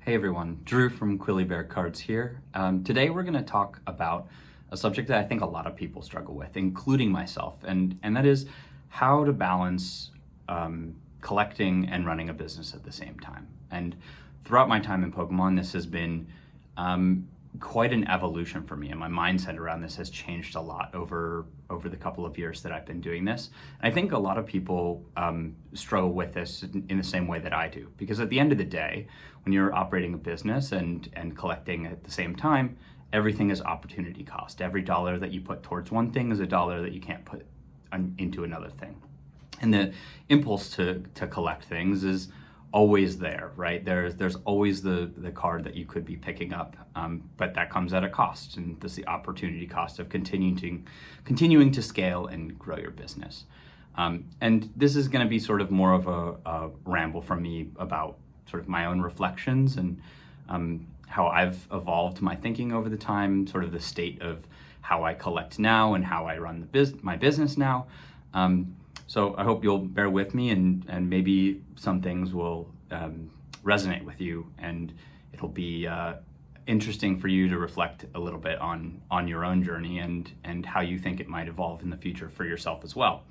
Hey everyone, Drew from Quilly Bear Cards here. Today we're going to talk about a subject that I think a lot of people struggle with, including myself, and that is how to balance collecting and running a business at the same time. And throughout my time in Pokemon, this has been quite an evolution for me, and my mindset around this has changed a lot over the couple of years that I've been doing this. And I think a lot of people struggle with this in the same way that I do, because at the end of the day, when you're operating a business and collecting at the same time, everything is opportunity cost. Every dollar that you put towards one thing is a dollar that you can't put into another thing. And the impulse to collect things is always there, right? There's always the card that you could be picking up, but that comes at a cost, and that's the opportunity cost of continuing to scale and grow your business. And this is going to be sort of more of a ramble from me about sort of my own reflections and how I've evolved my thinking over the time, sort of the state of how I collect now and how I run my business now. So I hope you'll bear with me, and maybe some things will resonate with you, and it'll be interesting for you to reflect a little bit on your own journey and how you think it might evolve in the future for yourself as well.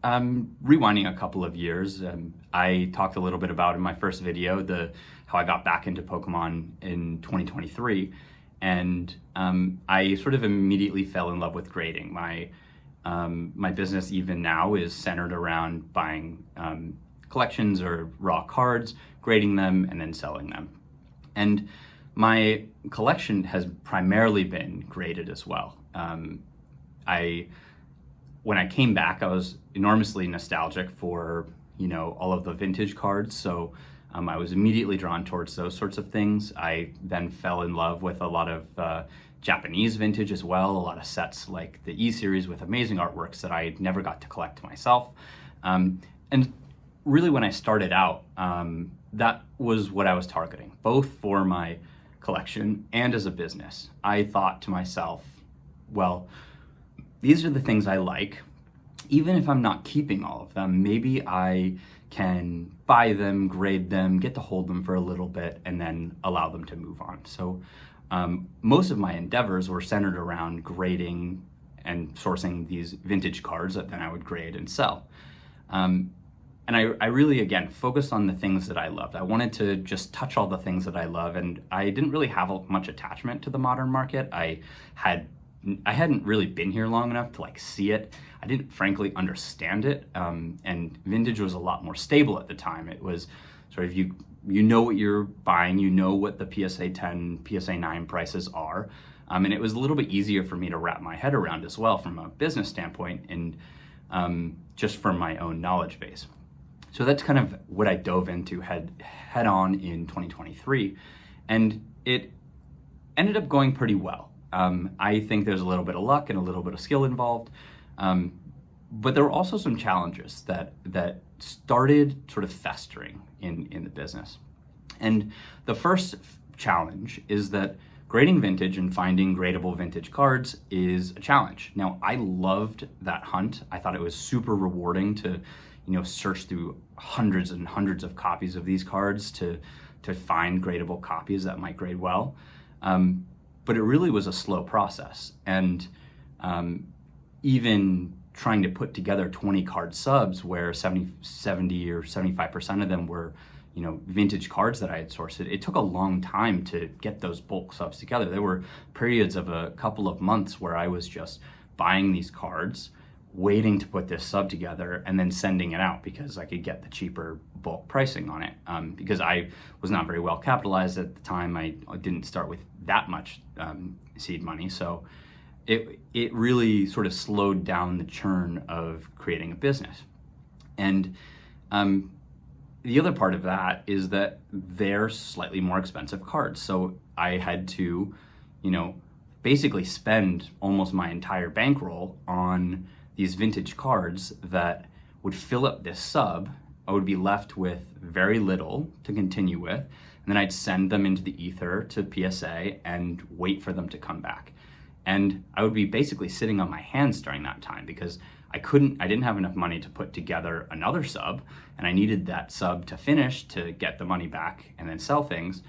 Rewinding a couple of years, I talked a little bit about in my first video how I got back into Pokemon in 2023, and I sort of immediately fell in love with grading. My business even now is centered around buying collections or raw cards, grading them, and then selling them. And my collection has primarily been graded as well. When I came back, I was enormously nostalgic for, all of the vintage cards. So I was immediately drawn towards those sorts of things. I then fell in love with a lot of Japanese vintage as well, a lot of sets like the E-Series with amazing artworks that I never got to collect myself. And really when I started out, that was what I was targeting, both for my collection and as a business. I thought to myself, well, these are the things I like. Even if I'm not keeping all of them, maybe I can buy them, grade them, get to hold them for a little bit, and then allow them to move on. So most of my endeavors were centered around grading and sourcing these vintage cards that then I would grade and sell. And I really, again, focused on the things that I loved. I wanted to just touch all the things that I love, and I didn't really have much attachment to the modern market. I hadn't really been here long enough to see it. I didn't frankly understand it, and vintage was a lot more stable at the time. It was sort of you know what you're buying, you know what the PSA 10, PSA 9 prices are, and it was a little bit easier for me to wrap my head around as well from a business standpoint and just from my own knowledge base. So that's kind of what I dove into head on in 2023, and it ended up going pretty well. I think there's a little bit of luck and a little bit of skill involved, but there were also some challenges that started sort of festering in the business. And the first challenge is that grading vintage and finding gradable vintage cards is a challenge. Now, I loved that hunt. I thought it was super rewarding to, search through hundreds and hundreds of copies of these cards to find gradable copies that might grade well. But it really was a slow process. And even trying to put together 20 card subs where 70 or 75% of them were, vintage cards that I had sourced, it took a long time to get those bulk subs together. There were periods of a couple of months where I was just buying these cards, waiting to put this sub together, and then sending it out because I could get the cheaper bulk pricing on it. Because I was not very well capitalized at the time. I didn't start with that much seed money. So it really sort of slowed down the churn of creating a business. And the other part of that is that they're slightly more expensive cards. So I had to, basically spend almost my entire bankroll on these vintage cards that would fill up this sub. I would be left with very little to continue with, and then I'd send them into the ether to PSA and wait for them to come back. And I would be basically sitting on my hands during that time because I didn't have enough money to put together another sub, and I needed that sub to finish to get the money back and then sell things.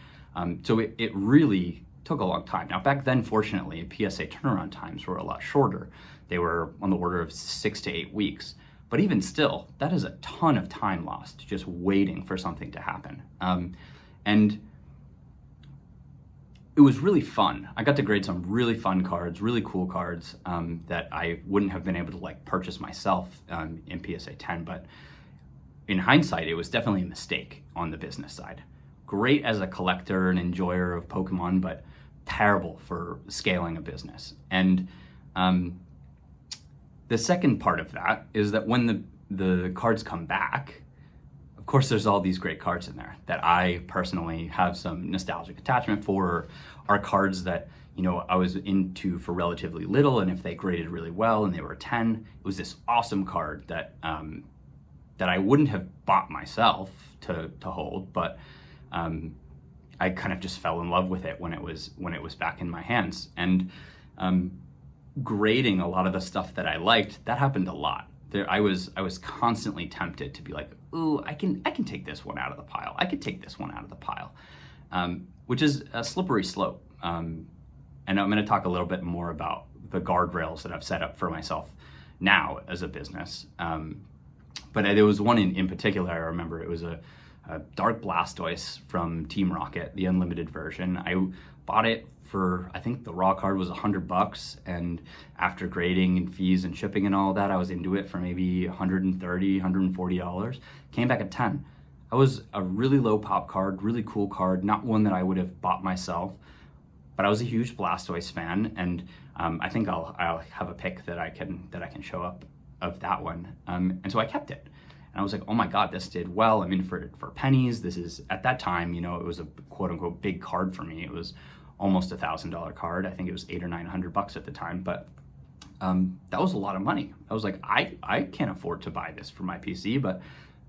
So it really took a long time. Now back then, fortunately, PSA turnaround times were a lot shorter. They were on the order of 6 to 8 weeks. But even still, that is a ton of time lost just waiting for something to happen. And it was really fun. I got to grade some really fun cards, really cool cards that I wouldn't have been able to like purchase myself in PSA 10. But in hindsight, it was definitely a mistake on the business side. Great as a collector and enjoyer of Pokemon, but terrible for scaling a business. And the second part of that is that when the cards come back, of course, there's all these great cards in there that I personally have some nostalgic attachment for, are cards that, you know, I was into for relatively little, and if they graded really well and they were a 10, it was this awesome card that that I wouldn't have bought myself to hold, but I kind of just fell in love with it when it was back in my hands. And grading a lot of the stuff that I liked, that happened a lot. I was constantly tempted to be like, ooh, I can take this one out of the pile. I could take this one out of the pile, which is a slippery slope. And I'm going to talk a little bit more about the guardrails that I've set up for myself now as a business. But there was one in particular I remember. It was a Dark Blastoise from Team Rocket, the unlimited version. I bought it for, I think the raw card was $100, and after grading and fees and shipping and all that, I was into it for maybe $130, $140. Came back at 10. That was a really low pop card, really cool card, not one that I would have bought myself, but I was a huge Blastoise fan, and I think I'll have a pic that I can show up of that one, and so I kept it. And I was like, oh my God, this did well. I mean, for pennies, this is, at that time, you know, it was a quote unquote big card for me. It was almost $1,000 card. I think it was $800 or $900 at the time, but that was a lot of money. I was like, I can't afford to buy this for my PC, but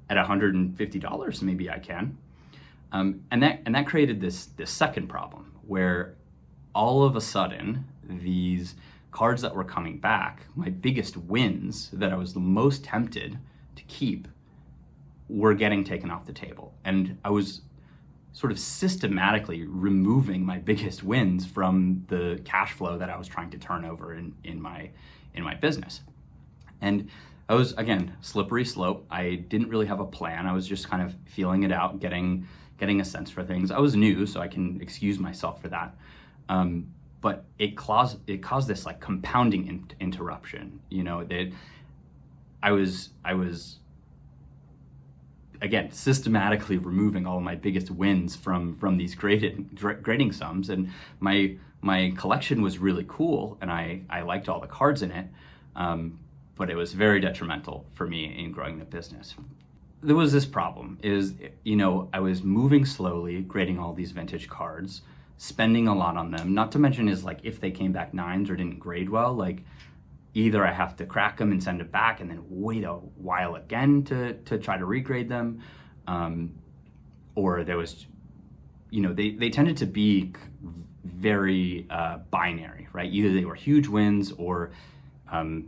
at $150, maybe I can. And that created this second problem where all of a sudden, these cards that were coming back, my biggest wins that I was the most tempted to keep, were getting taken off the table. And I was sort of systematically removing my biggest wins from the cash flow that I was trying to turn over in my business. And I was, again, slippery slope. I didn't really have a plan. I was just kind of feeling it out, getting a sense for things. I was new, so I can excuse myself for that. But it caused this like compounding interruption. You know, that I was again systematically removing all of my biggest wins from these grading sums, and my collection was really cool, and I liked all the cards in it, but it was very detrimental for me in growing the business. There was this problem is, you know, I was moving slowly, grading all these vintage cards, spending a lot on them, not to mention is like if they came back 9s or didn't grade well, like either I have to crack them and send it back and then wait a while again to try to regrade them, or there was, you know, they tended to be very binary, right? Either they were huge wins or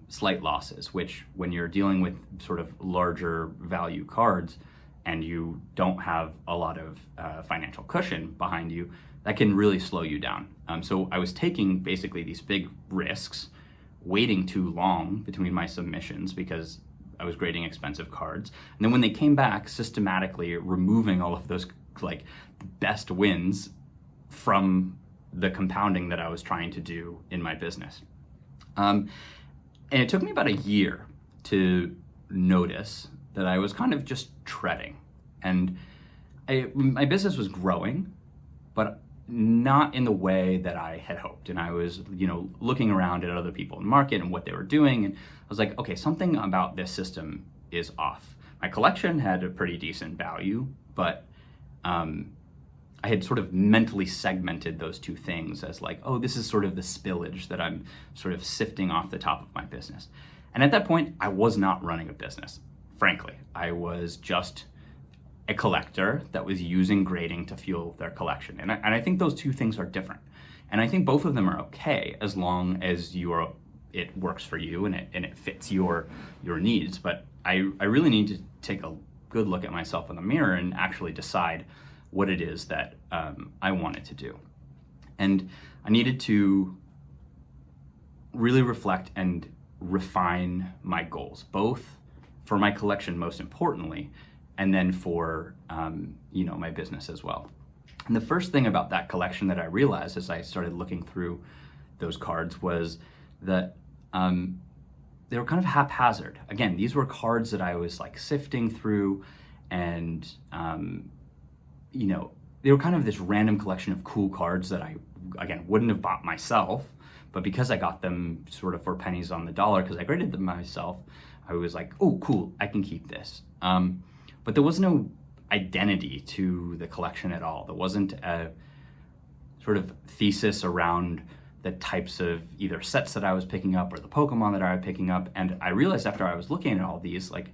slight losses, which when you're dealing with sort of larger value cards and you don't have a lot of financial cushion behind you, that can really slow you down. So I was taking basically these big risks, waiting too long between my submissions because I was grading expensive cards. And then when they came back, systematically removing all of those like best wins from the compounding that I was trying to do in my business. And it took me about a year to notice that I was kind of just treading. And my business was growing, but not in the way that I had hoped. And I was, you know, looking around at other people in the market and what they were doing. And I was like, okay, something about this system is off. My collection had a pretty decent value, but I had sort of mentally segmented those two things as like, oh, this is sort of the spillage that I'm sort of sifting off the top of my business. And at that point, I was not running a business. Frankly, I was just a collector that was using grading to fuel their collection. And I think those two things are different. And I think both of them are okay as long as you are it works for you and it fits your needs. But I really need to take a good look at myself in the mirror and actually decide what it is that I wanted to do. And I needed to really reflect and refine my goals, both for my collection, most importantly, and then for my business as well. And the first thing about that collection that I realized as I started looking through those cards was that they were kind of haphazard. Again, these were cards that I was like sifting through, and they were kind of this random collection of cool cards that I, again, wouldn't have bought myself, but because I got them sort of for pennies on the dollar, because I graded them myself, I was like, oh, cool, I can keep this. But there was no identity to the collection at all. There wasn't a sort of thesis around the types of either sets that I was picking up or the Pokemon that I was picking up. And I realized after I was looking at all these, like,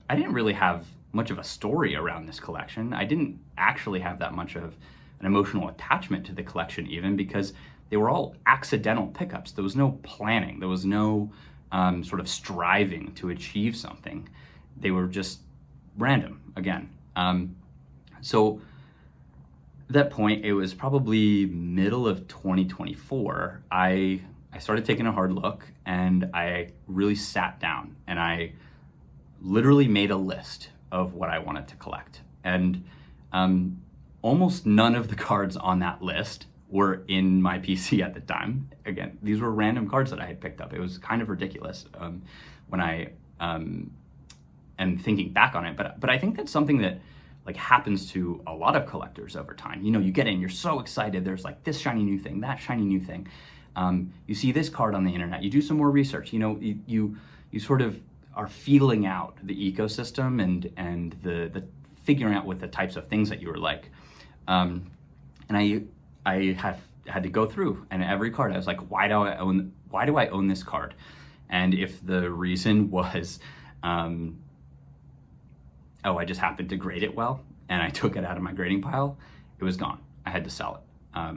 I didn't really have much of a story around this collection. I didn't actually have that much of an emotional attachment to the collection, even because they were all accidental pickups. There was no planning. There was no sort of striving to achieve something. They were just random, again. So at that point, it was probably middle of 2024, I started taking a hard look, and I really sat down and I literally made a list of what I wanted to collect. And almost none of the cards on that list were in my PC at the time. Again, these were random cards that I had picked up. It was kind of ridiculous when I am thinking back on it. But I think that's something that like happens to a lot of collectors over time. You get in, you're so excited. There's like this shiny new thing, that shiny new thing. You see this card on the internet. You do some more research. You sort of are feeling out the ecosystem and the figuring out what the types of things that you were like. And I had to go through, and every card I was like, why do I own this card? And if the reason was, I just happened to grade it well, and I took it out of my grading pile, it was gone. I had to sell it. I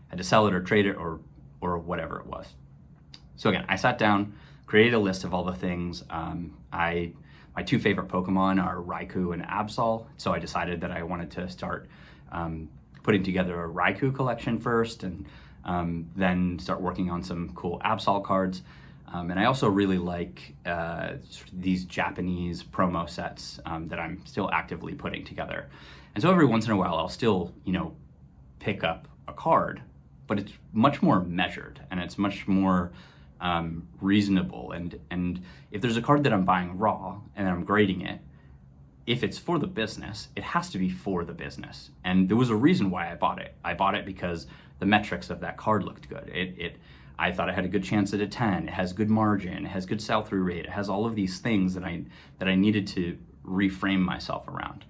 had to sell it or trade it or whatever it was. So again, I sat down, created a list of all the things. My two favorite Pokemon are Raikou and Absol, so I decided that I wanted to start putting together a Raikou collection first, and then start working on some cool Absol cards. And I also really like these Japanese promo sets that I'm still actively putting together. And so every once in a while, I'll still, pick up a card, but it's much more measured and it's much more reasonable. And if there's a card that I'm buying raw and I'm grading it, if it's for the business, it has to be for the business. And there was a reason why I bought it. I bought it because the metrics of that card looked good. I thought it had a good chance at a 10. It has good margin. It has good sell-through rate. It has all of these things that I needed to reframe myself around.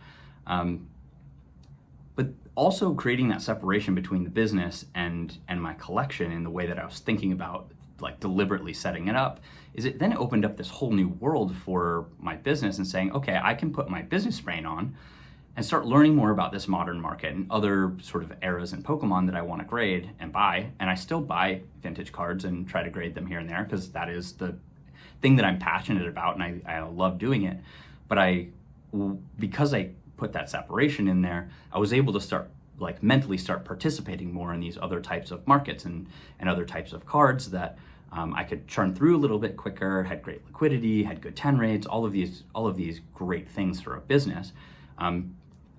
But also creating that separation between the business and my collection in the way that I was thinking about, like deliberately setting it up, is it then opened up this whole new world for my business and saying, okay, I can put my business brain on and start learning more about this modern market and other sort of eras in Pokemon that I want to grade and buy. And I still buy vintage cards and try to grade them here and there because that is the thing that I'm passionate about and I love doing it. But because I put that separation in there, I was able to start mentally start participating more in these other types of markets and other types of cards that I could churn through a little bit quicker, had great liquidity, had good 10 rates, all of these great things for a business. And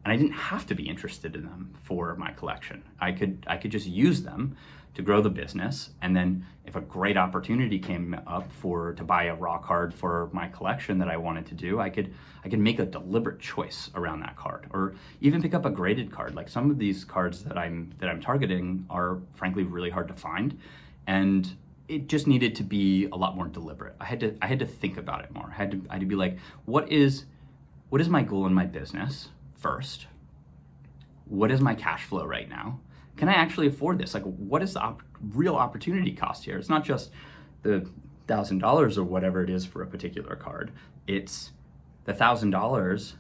I didn't have to be interested in them for my collection. I could just use them to grow the business, and then if a great opportunity came up to buy a raw card for my collection that I wanted to do, I could make a deliberate choice around that card, or even pick up a graded card. Like some of these cards that I'm targeting are frankly really hard to find, and it just needed to be a lot more deliberate. I had to think about it more. I had to be like, what is my goal in my business first? What is my cash flow right now? Can I actually afford this? Like, what is the real opportunity cost here? It's not just the $1,000 or whatever it is for a particular card. It's the $1,000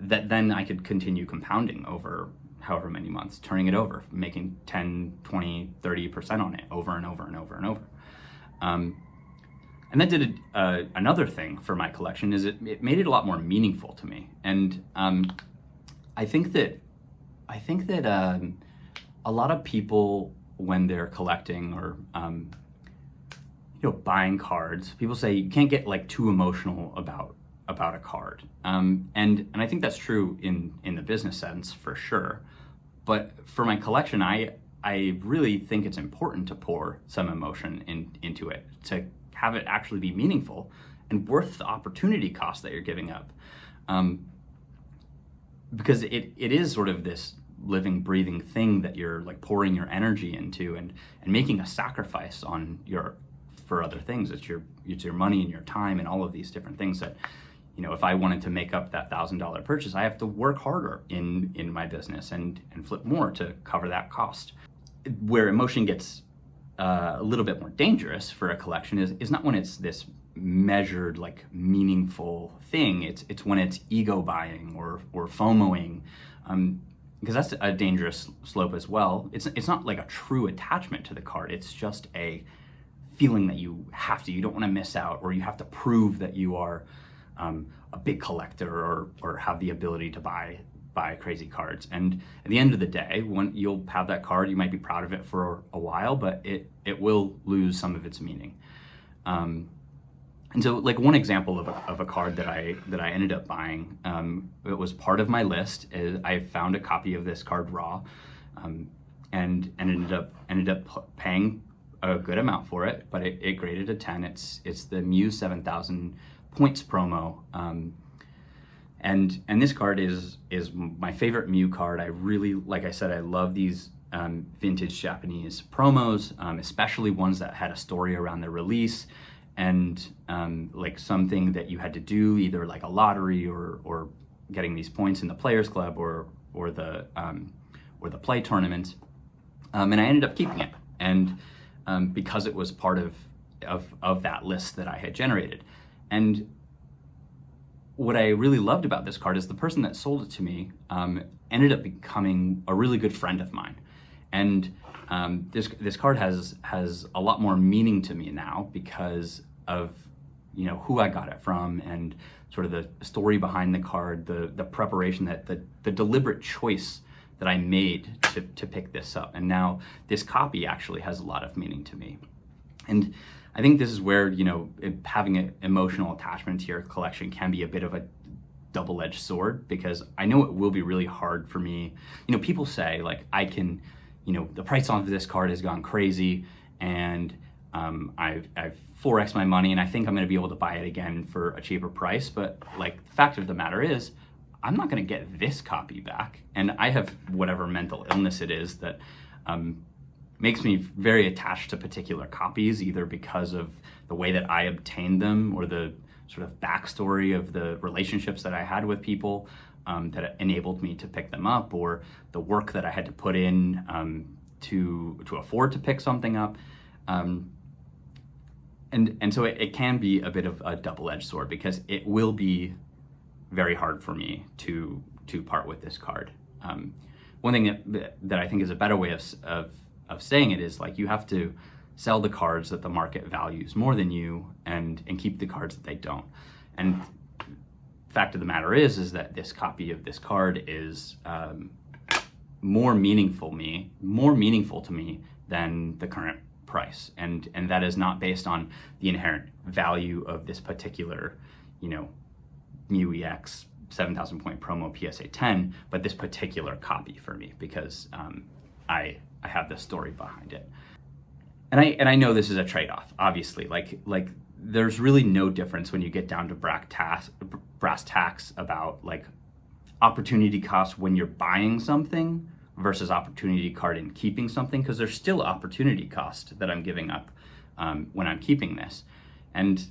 that then I could continue compounding over however many months, turning it over, making 10, 20, 30% on it over and over and over and over. And that did another thing for my collection is it made it a lot more meaningful to me. And I think that a lot of people, when they're collecting or buying cards, people say you can't get like too emotional about a card. And I think that's true in the business sense for sure. But for my collection, I really think it's important to pour some emotion into it, to have it actually be meaningful and worth the opportunity cost that you're giving up. Because it is sort of this living, breathing thing that you're like pouring your energy into and making a sacrifice for other things. It's your money and your time and all of these different things that, if I wanted to make up that $1,000 purchase, I have to work harder in my business and flip more to cover that cost. Where emotion gets a little bit more dangerous for a collection is not when it's this measured, like meaningful thing. It's when it's ego buying or FOMOing, because that's a dangerous slope as well. It's not like a true attachment to the card. It's just a feeling that you don't want to miss out, or you have to prove that you are a big collector or have the ability to buy crazy cards. And at the end of the day, when you'll have that card, you might be proud of it for a while, but it will lose some of its meaning. And so, like, one example of a card that I ended up buying, it was part of my list. I found a copy of this card raw, and ended up paying a good amount for it, but it graded a 10. It's the Mew 7000 points promo. And this card is my favorite Mew card. I really, like I said, I love these vintage Japanese promos, especially ones that had a story around the release and like something that you had to do, either like a lottery or getting these points in the Players Club or the play tournament. And I ended up keeping it, and because it was part of that list that I had generated. And what I really loved about this card is the person that sold it to me ended up becoming a really good friend of mine. And this card has a lot more meaning to me now because of who I got it from and sort of the story behind the card, the preparation, the deliberate choice that I made to pick this up. And now this copy actually has a lot of meaning to me. And I think this is where, having an emotional attachment to your collection can be a bit of a double-edged sword, because I know it will be really hard for me. People say, like, I can, the price on this card has gone crazy, and I've 4x my money, and I think I'm going to be able to buy it again for a cheaper price. But, like, the fact of the matter is, I'm not going to get this copy back. And I have whatever mental illness it is that makes me very attached to particular copies, either because of the way that I obtained them or the sort of backstory of the relationships that I had with people that enabled me to pick them up, or the work that I had to put in to afford to pick something up. And so it can be a bit of a double-edged sword, because it will be very hard for me to part with this card. One thing that I think is a better way of saying it is, like, you have to sell the cards that the market values more than you and keep the cards that they don't. And the fact of the matter is that this copy of this card is more meaningful to me than the current price. And that is not based on the inherent value of this particular, Mew EX 7,000 point promo PSA 10, but this particular copy for me, because I have the story behind it. And I know this is a trade-off, obviously. Like there's really no difference when you get down to brass tacks about, like, opportunity cost when you're buying something versus opportunity card in keeping something, because there's still opportunity cost that I'm giving up when I'm keeping this. And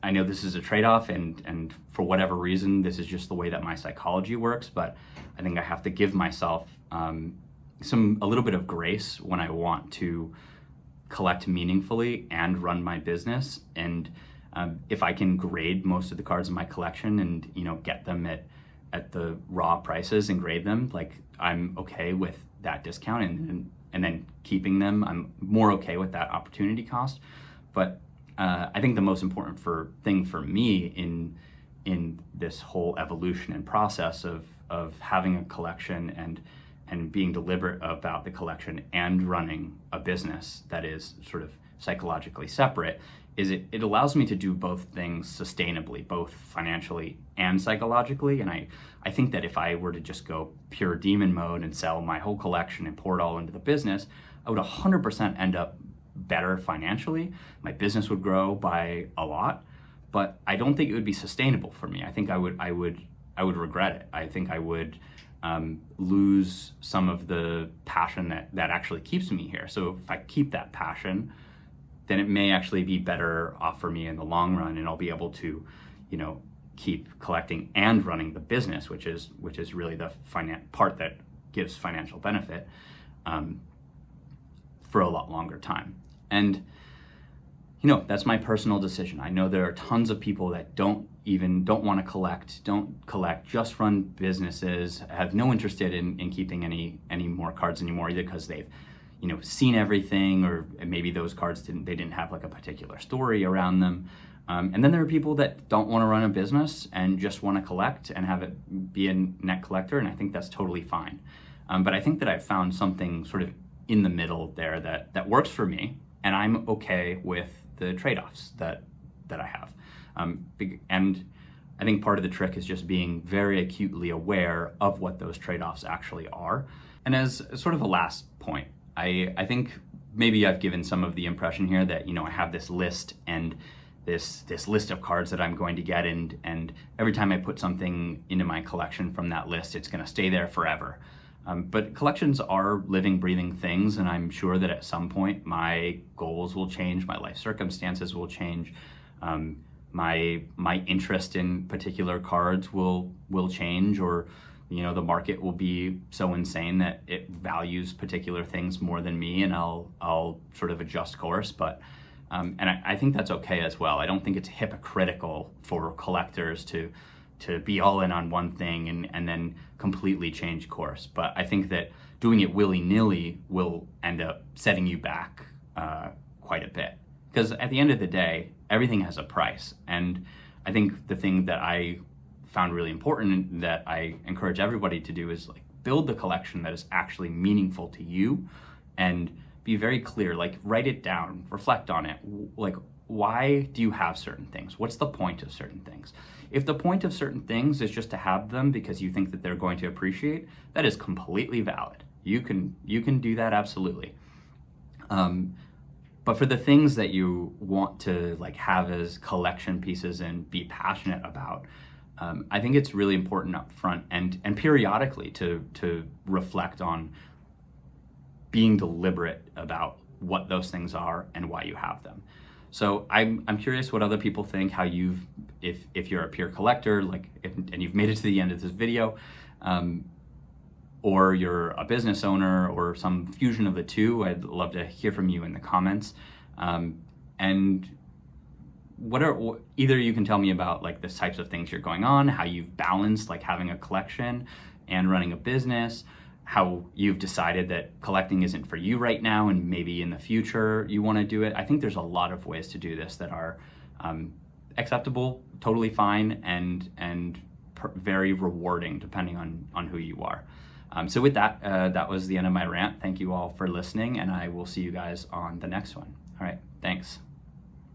I know this is a trade-off, and for whatever reason, this is just the way that my psychology works, but I think I have to give myself a little bit of grace when I want to collect meaningfully and run my business. And if I can grade most of the cards in my collection and get them at the raw prices and grade them, like, I'm okay with that discount, and then keeping them, I'm more okay with that opportunity cost. But I think the most important thing for me in this whole evolution and process of having a collection and being deliberate about the collection and running a business that is sort of psychologically separate is it allows me to do both things sustainably, both financially and psychologically. And I think that if I were to just go pure demon mode and sell my whole collection and pour it all into the business, I would 100% end up better financially. My business would grow by a lot, but I don't think it would be sustainable for me. I think I would regret it. I think I would lose some of the passion that actually keeps me here. So if I keep that passion, then it may actually be better off for me in the long run, and I'll be able to, keep collecting and running the business, which is really the part that gives financial benefit for a lot longer time. And that's my personal decision. I know there are tons of people that don't want to collect, just run businesses, have no interest in keeping any more cards anymore, either because they've seen everything, or maybe those cards didn't have like a particular story around them. And then there are people that don't want to run a business and just want to collect and have it be a net collector, and I think that's totally fine. But I think that I've found something sort of in the middle there that works for me, and I'm okay with the trade-offs that I have. And I think part of the trick is just being very acutely aware of what those trade-offs actually are. And as sort of a last point, I think maybe I've given some of the impression here that, I have this list and this list of cards that I'm going to get, and every time I put something into my collection from that list, it's going to stay there forever. But collections are living, breathing things, and I'm sure that at some point my goals will change, my life circumstances will change, my interest in particular cards will change, or the market will be so insane that it values particular things more than me, and I'll sort of adjust course. But and I think that's okay as well. I don't think it's hypocritical for collectors to be all in on one thing and then completely change course. But I think that doing it willy-nilly will end up setting you back quite a bit. Because at the end of the day, everything has a price. And I think the thing that I found really important and that I encourage everybody to do is build the collection that is actually meaningful to you, and be very clear, write it down, reflect on it. Why do you have certain things? What's the point of certain things? If the point of certain things is just to have them because you think that they're going to appreciate, that is completely valid. You can do that, absolutely. But for the things that you want to have as collection pieces and be passionate about, I think it's really important up front and periodically to reflect on being deliberate about what those things are and why you have them. So I'm curious what other people think, how if you're a pure collector, and you've made it to the end of this video, or you're a business owner or some fusion of the two. I'd love to hear from you in the comments. And either you can tell me about the types of things you're going on, how you've balanced having a collection and running a business, how you've decided that collecting isn't for you right now and maybe in the future you want to do it. I think there's a lot of ways to do this that are acceptable, totally fine, and very rewarding depending on who you are. So with that, that was the end of my rant. Thank you all for listening, and I will see you guys on the next one. All right, thanks.